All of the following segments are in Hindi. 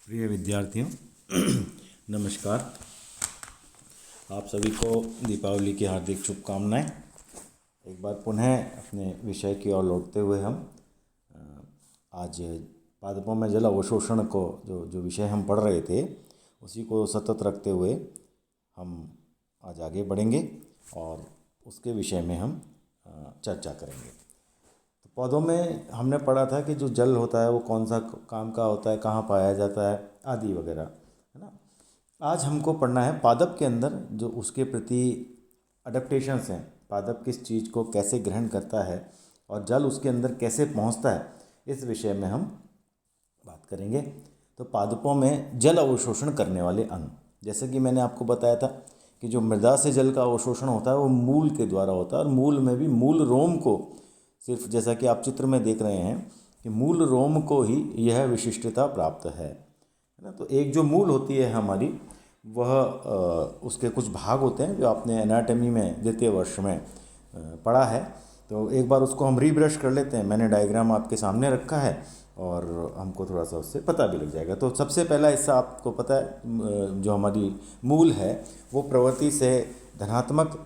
प्रिय विद्यार्थियों, नमस्कार। आप सभी को दीपावली की हार्दिक शुभकामनाएं। एक बार पुनः अपने विषय की ओर लौटते हुए हम आज पादपों में जल अवशोषण को जो विषय हम पढ़ रहे थे उसी को सतत रखते हुए हम आज आगे बढ़ेंगे और उसके विषय में हम चर्चा करेंगे। तो पौधों में हमने पढ़ा था कि जो जल होता है वो कौन सा काम का होता है, कहाँ पाया जाता है आदि वगैरह, है ना। आज हमको पढ़ना है पादप के अंदर जो उसके प्रति अडेप्टेशंस हैं, पादप किस चीज़ को कैसे ग्रहण करता है और जल उसके अंदर कैसे पहुंचता है, इस विषय में हम बात करेंगे। तो पादपों में जल अवशोषण करने वाले अंग, जैसे कि मैंने आपको बताया था कि जो मृदा से जल का अवशोषण होता है वो मूल के द्वारा होता है और मूल में भी मूल रोम को, सिर्फ जैसा कि आप चित्र में देख रहे हैं कि मूल रोम को ही यह विशिष्टता प्राप्त है ना। तो एक जो मूल होती है हमारी, वह उसके कुछ भाग होते हैं जो आपने एनाटॉमी में द्वितीय वर्ष में पढ़ा है। तो एक बार उसको हम रीब्रश कर लेते हैं। मैंने डायग्राम आपके सामने रखा है और हमको थोड़ा सा उससे पता भी लग जाएगा। तो सबसे पहला हिस्सा आपको पता है, जो हमारी मूल है वो प्रवृत्ति से धनात्मक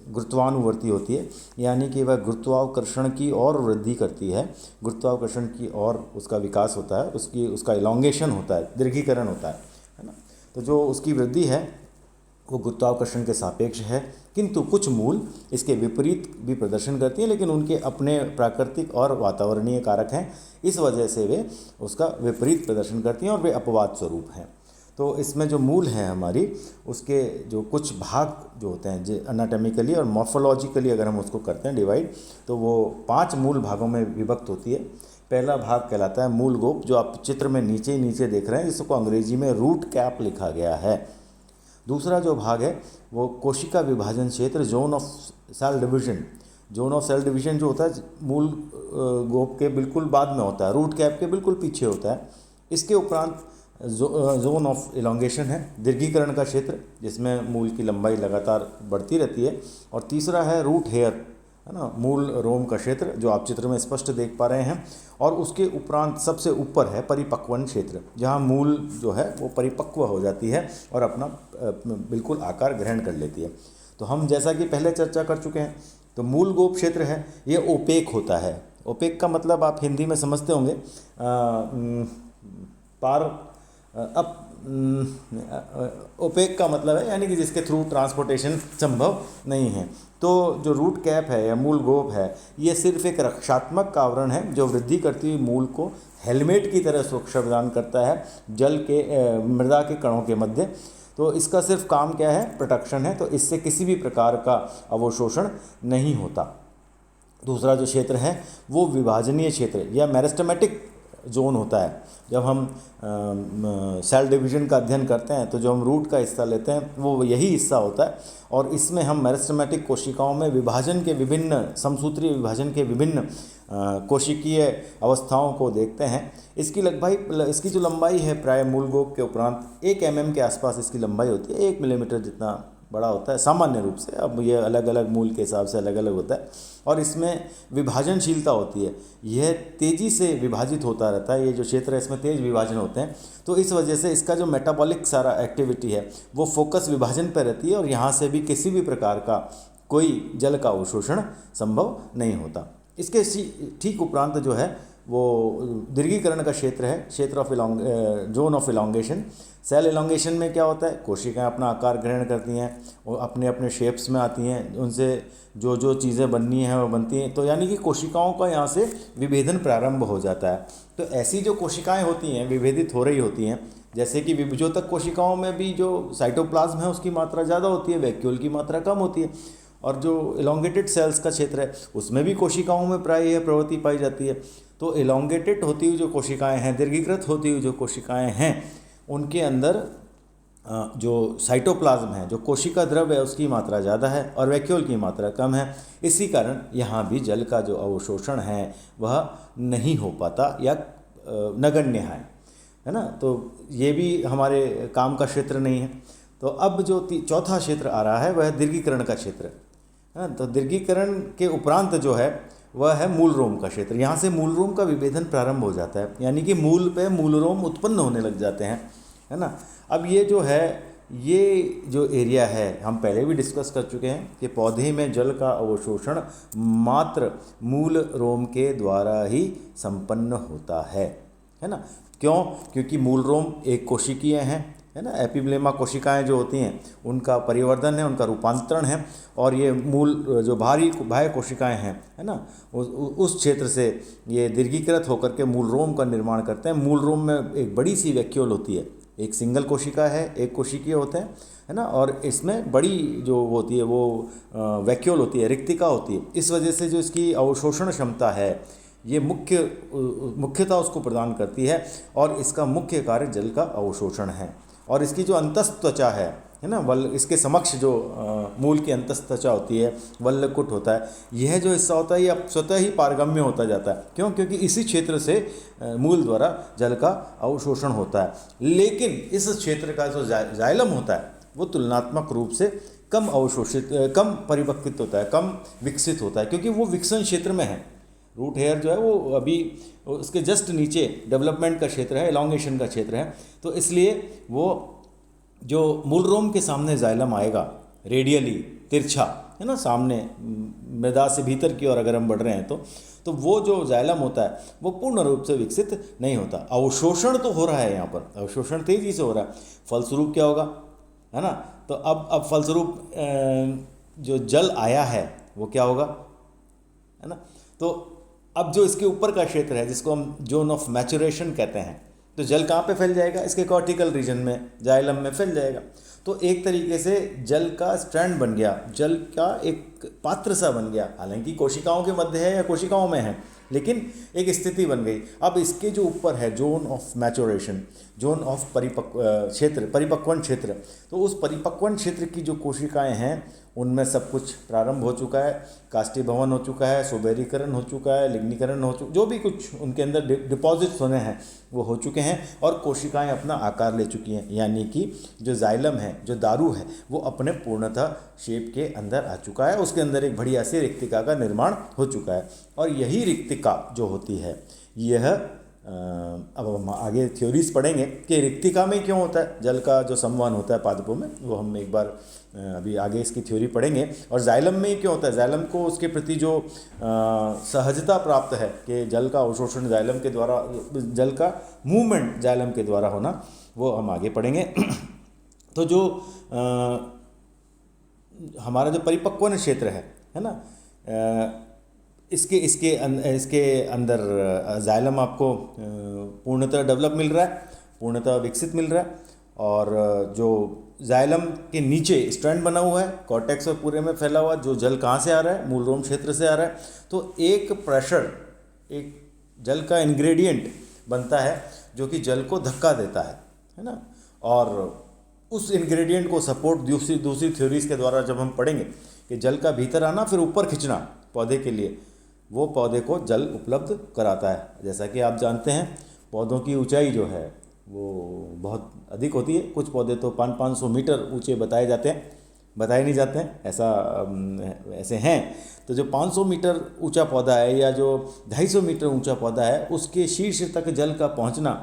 गुरुत्वानुवर्ती होती है, यानी कि वह गुरुत्वाकर्षण की ओर वृद्धि करती है, गुरुत्वाकर्षण की ओर उसका विकास होता है, उसका इलॉन्गेशन होता है, दीर्घीकरण होता है ना। तो जो उसकी वृद्धि है वो गुरुत्वाकर्षण के सापेक्ष है, किंतु कुछ मूल इसके विपरीत भी प्रदर्शन करती हैं, लेकिन उनके अपने प्राकृतिक और वातावरणीय कारक हैं, इस वजह से वे उसका विपरीत प्रदर्शन करती हैं और वे अपवाद स्वरूप हैं। तो इसमें जो मूल है हमारी, उसके जो कुछ भाग जो होते हैं जो एनाटॉमिकली और मॉर्फोलॉजिकली अगर हम उसको करते हैं डिवाइड, तो वो 5 मूल भागों में विभक्त होती है। पहला भाग कहलाता है मूल गोप, जो आप चित्र में नीचे ही नीचे देख रहे हैं, जिसको अंग्रेजी में रूट कैप लिखा गया है। दूसरा जो भाग है वो कोशिका विभाजन क्षेत्र, zone of cell division. Zone of cell division जो होता है मूल गोप के बिल्कुल बाद में होता है, रूट कैप के बिल्कुल पीछे होता है। इसके उपरांत जोन ऑफ इलॉन्गेशन है, दीर्घीकरण का क्षेत्र, जिसमें मूल की लंबाई लगातार बढ़ती रहती है। और तीसरा है रूट हेयर, है ना, मूल रोम का क्षेत्र, जो आप चित्र में स्पष्ट देख पा रहे हैं। और उसके उपरांत सबसे ऊपर है परिपक्वन क्षेत्र, जहाँ मूल जो है वो परिपक्व हो जाती है और अपना बिल्कुल आकार ग्रहण कर लेती है। तो हम जैसा कि पहले चर्चा कर चुके हैं, तो मूल गोप क्षेत्र है ये ओपेक होता है। ओपेक का मतलब आप हिंदी में समझते होंगे, ओपेक का मतलब है यानी कि जिसके थ्रू ट्रांसपोर्टेशन संभव नहीं है। तो जो रूट कैप है या मूल गोप है, ये सिर्फ एक रक्षात्मक आवरण है जो वृद्धि करती हुई मूल को हेलमेट की तरह सुरक्षा प्रदान करता है जल के मृदा के कणों के मध्य। तो इसका सिर्फ काम क्या है, प्रोटेक्शन है। तो इससे किसी भी प्रकार का अवशोषण नहीं होता। दूसरा जो क्षेत्र है वो विभाजनीय क्षेत्र या मेरिस्टेमेटिक जोन होता है। जब हम सेल डिवीजन का अध्ययन करते हैं तो जो हम रूट का हिस्सा लेते हैं वो यही हिस्सा होता है, और इसमें हम मेरिस्टेमेटिक कोशिकाओं में विभाजन के विभिन्न समसूत्रीय विभाजन के विभिन्न कोशिकीय अवस्थाओं को देखते हैं। इसकी जो लंबाई है प्राय मूल गोप के उपरांत 1 mm के आसपास इसकी लंबाई होती है, 1 मिलीमीटर जितना बड़ा होता है सामान्य रूप से। अब ये अलग अलग मूल के हिसाब से अलग अलग होता है। और इसमें विभाजनशीलता होती है, यह तेज़ी से विभाजित होता रहता है। ये जो क्षेत्र है इसमें तेज विभाजन होते हैं, तो इस वजह से इसका जो मेटाबॉलिक सारा एक्टिविटी है वो फोकस विभाजन पर रहती है और यहाँ से भी किसी भी प्रकार का कोई जल का अवशोषण संभव नहीं होता। इसके ठीक उपरांत जो है वो दीर्घीकरण का क्षेत्र है, क्षेत्र of zone of elongation. Cell elongation में क्या होता है, कोशिकाएं अपना आकार ग्रहण करती हैं, वो अपने अपने शेप्स में आती हैं, उनसे जो जो चीज़ें बननी हैं वो बनती हैं। तो यानी कि कोशिकाओं का यहाँ से विभेदन प्रारंभ हो जाता है। तो ऐसी जो कोशिकाएं होती हैं विभेदित हो रही होती हैं, जैसे कि विभजोतक कोशिकाओं में भी जो साइटोप्लाज्म है उसकी मात्रा ज़्यादा होती है, वैक्यूल की मात्रा कम होती है। और जो इलॉन्गेटेड सेल्स का क्षेत्र है उसमें भी कोशिकाओं में प्राय यह प्रवृत्ति पाई जाती है। तो इलॉन्गेटेड होती हुई जो कोशिकाएं हैं, दीर्घीकृत होती हुई जो कोशिकाएं हैं, उनके अंदर जो साइटोप्लाज्म है, जो कोशिका द्रव है, उसकी मात्रा ज़्यादा है और वैक्यूल की मात्रा कम है। इसी कारण यहाँ भी जल का जो अवशोषण है वह नहीं हो पाता या नगण्य है ना। तो ये भी हमारे काम का क्षेत्र नहीं है। तो अब जो चौथा क्षेत्र आ रहा है वह दीर्घीकरण का क्षेत्र है ना। तो दीर्घीकरण के उपरांत जो है वह है मूल रोम का क्षेत्र। यहाँ से मूल रोम का विभेदन प्रारंभ हो जाता है, यानी कि मूल पे मूल रोम उत्पन्न होने लग जाते हैं, है ना। अब ये जो है, ये जो एरिया है हम पहले भी डिस्कस कर चुके हैं कि पौधे में जल का अवशोषण मात्र मूल रोम के द्वारा ही संपन्न होता है ना। क्यों? क्योंकि मूल रोम एक कोशिकीय हैं, है ना। एपिब्लेमा कोशिकाएं जो होती हैं उनका परिवर्धन है, उनका रूपांतरण है, और ये मूल जो बाह्य कोशिकाएं हैं, है ना, उस क्षेत्र से ये दीर्घीकृत होकर के मूल रोम का निर्माण करते हैं। मूल रोम में एक बड़ी सी वैक्यूल होती है, एक सिंगल कोशिका है, एक कोशिकीय होते हैं, है ना, और इसमें बड़ी जो होती है वो वैक्यूल होती है, रिक्तिका होती है। इस वजह से जो इसकी अवशोषण क्षमता है ये मुख्यता उसको प्रदान करती है, और इसका मुख्य कार्य जल का अवशोषण है। और इसकी जो अंतस्थ त्वचा है ना, इसके समक्ष जो मूल की अंतस्थ त्वचा होती है, वल्लकुट होता है, यह जो हिस्सा होता है ये अब स्वतः ही पारगम्य होता जाता है। क्यों? क्योंकि इसी क्षेत्र से मूल द्वारा जल का अवशोषण होता है। लेकिन इस क्षेत्र का जो जाइलम होता है वो तुलनात्मक रूप से कम अवशोषित, कम परिपक्वित होता है, कम विकसित होता है, क्योंकि वो विकसन क्षेत्र में है। रूट हेयर जो है वो अभी उसके जस्ट नीचे डेवलपमेंट का क्षेत्र है, एलोंगेशन का क्षेत्र है। तो इसलिए वो जो मूल रोम के सामने जाइलम आएगा, रेडियली तिरछा, है ना, सामने मृदा से भीतर की ओर अगर हम बढ़ रहे हैं तो वो जो जाइलम होता है वो पूर्ण रूप से विकसित नहीं होता। अवशोषण तो हो रहा है, यहाँ पर अवशोषण तेजी से हो रहा है। फलस्वरूप क्या होगा, है ना। तो अब फलस्वरूप जो जल आया है वो क्या होगा, है ना। तो अब जो इसके ऊपर का क्षेत्र है जिसको हम जोन ऑफ मैचुरेशन कहते हैं, तो जल कहाँ पे फैल जाएगा? इसके कॉर्टिकल रीजन में, जाइलम में फैल जाएगा। तो एक तरीके से जल का स्ट्रैंड बन गया, जल का एक पात्र सा बन गया। हालांकि कोशिकाओं के मध्य है या कोशिकाओं में है, लेकिन एक स्थिति बन गई। अब इसके जो ऊपर है zone of maturation, zone of परिपक्वन क्षेत्र, तो उस परिपक्वन क्षेत्र की जो कोशिकाएं हैं उनमें सब कुछ प्रारंभ हो चुका है, काष्ठीभवन हो चुका है, सुबेरीकरण हो चुका है, लिग्नीकरण हो चुका, जो भी कुछ उनके अंदर डिपॉजिट्स होने हैं वो हो चुके हैं, और कोशिकाएं अपना आकार ले चुकी हैं। यानी कि जो जाइलम है, जो दारू है, वो अपने पूर्णतः शेप के अंदर आ चुका है। उसके अंदर एक बढ़िया सी रिक्तिका का निर्माण हो चुका है, और यही रिक्तिका जो होती है यह अब हम आगे थ्योरीज पढ़ेंगे कि रिक्तिका में क्यों होता है जल का जो संवहन होता है पादपों में, वो हम एक बार अभी आगे इसकी थ्योरी पढ़ेंगे। और जाइलम में क्यों होता है, जाइलम को उसके प्रति जो सहजता प्राप्त है कि जल का अवशोषण जाइलम के द्वारा, जल का मूवमेंट जाइलम के द्वारा होना, वो हम आगे पढ़ेंगे। तो जो हमारा जो परिपक्वन क्षेत्र है ना, इसके अंदर जाइलम आपको पूर्णतः डेवलप मिल रहा है, पूर्णतः विकसित मिल रहा है। और जो जाइलम के नीचे स्ट्रैंड बना हुआ है, कॉर्टेक्स और पूरे में फैला हुआ, जो जल कहाँ से आ रहा है, मूल रोम क्षेत्र से आ रहा है। तो एक प्रेशर, एक जल का इंग्रेडिएंट बनता है जो कि जल को धक्का देता है ना। और उस इंग्रेडिएंट को सपोर्ट दूसरी थ्योरीज के द्वारा जब हम पढ़ेंगे कि जल का भीतर आना फिर ऊपर खींचना पौधे के लिए, वो पौधे को जल उपलब्ध कराता है। जैसा कि आप जानते हैं पौधों की ऊंचाई जो है वो बहुत अधिक होती है। कुछ पौधे तो 500-500 मीटर ऊंचे बताए नहीं जाते हैं, ऐसे हैं। तो जो 500 मीटर ऊंचा पौधा है या जो 250 मीटर ऊंचा पौधा है, उसके शीर्ष तक जल का पहुंचना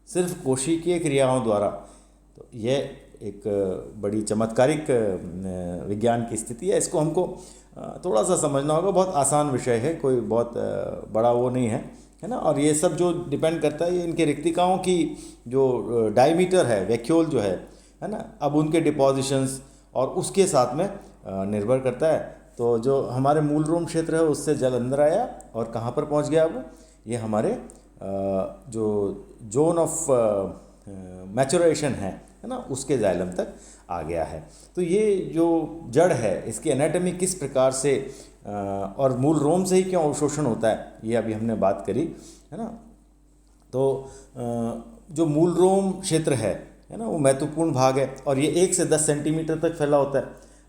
सिर्फ कोशिकीय क्रियाओं द्वारा, तो यह एक बड़ी चमत्कारिक विज्ञान की स्थिति है। इसको हमको थोड़ा सा समझना होगा। बहुत आसान विषय है, कोई बहुत बड़ा वो नहीं है ना। और ये सब जो डिपेंड करता है ये इनके रिक्तिकाओं की जो डायमीटर है, वैक्यूल जो है ना, अब उनके डिपोजिशंस और उसके साथ में निर्भर करता है। तो जो हमारे मूल रोम क्षेत्र है उससे जल अंदर आया और कहाँ पर पहुँच गया अब, ये हमारे जो जोन ऑफ मैचुरेशन है ना, उसके जाइलम तक आ गया है। तो ये जो जड़ है इसकी एनाटॉमी किस प्रकार से और मूल रोम से ही क्यों अवशोषण होता है, ये अभी हमने बात करी, है ना। तो जो मूल रोम क्षेत्र है ना, वो महत्वपूर्ण भाग है और ये 1 से 10 सेंटीमीटर तक फैला होता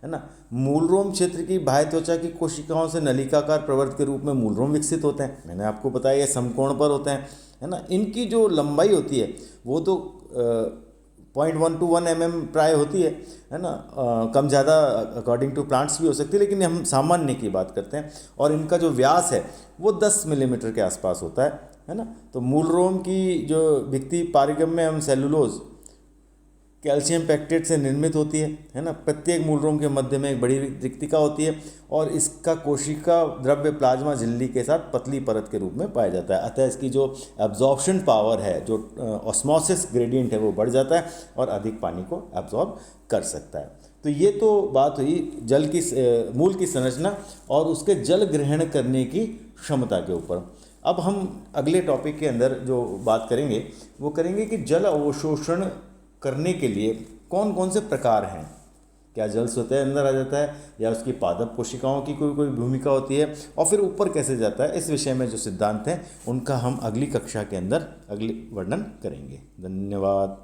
है ना। मूल रोम क्षेत्र की बाह्य त्वचा की कोशिकाओं से नलिकाकार प्रवर्त के रूप में मूल रोम विकसित होते हैं। मैंने आपको बताया ये समकोण पर होते हैं, है ना। इनकी जो लंबाई होती है वो तो 0.1 to 1 mm प्राय होती है ना, कम ज़्यादा अकॉर्डिंग टू प्लांट्स भी हो सकती है, लेकिन हम सामान्य की बात करते हैं। और इनका जो व्यास है वो 10 मिलीमीटर के आसपास होता है ना। तो मूल रोम की जो भित्ति पारिगम्य एवं सेलुलोज कैल्शियम पैक्टेट से निर्मित होती है ना। प्रत्येक मूलरोम के मध्य में एक बड़ी रिक्तिका होती है और इसका कोशिका द्रव्य प्लाज्मा झिल्ली के साथ पतली परत के रूप में पाया जाता है। अतः इसकी जो एब्जॉर्प्शन पावर है, जो ऑस्मोसिस ग्रेडियंट है, वो बढ़ जाता है और अधिक पानी को एब्जॉर्ब कर सकता है। तो ये तो बात हुई जल की मूल की संरचना और उसके जल ग्रहण करने की क्षमता के ऊपर। अब हम अगले टॉपिक के अंदर जो बात करेंगे वो करेंगे कि जल अवशोषण करने के लिए कौन कौन से प्रकार हैं। क्या जल स्वतः अंदर आ जाता है या उसकी पादप कोशिकाओं की कोई भूमिका होती है, और फिर ऊपर कैसे जाता है। इस विषय में जो सिद्धांत हैं उनका हम अगली कक्षा के अंदर अगले वर्णन करेंगे। धन्यवाद।